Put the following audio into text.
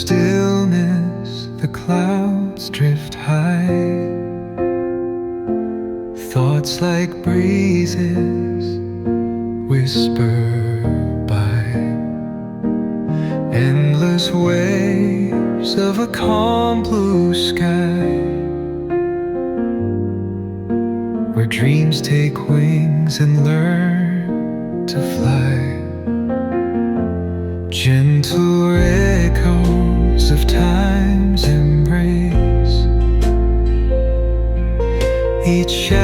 stillness, the clouds drift high. Thoughts like breezes whisper by. Endless waves of a calm blue sky, where dreams take wings and learn to fly. Gentle echoes of time's embrace, each shadow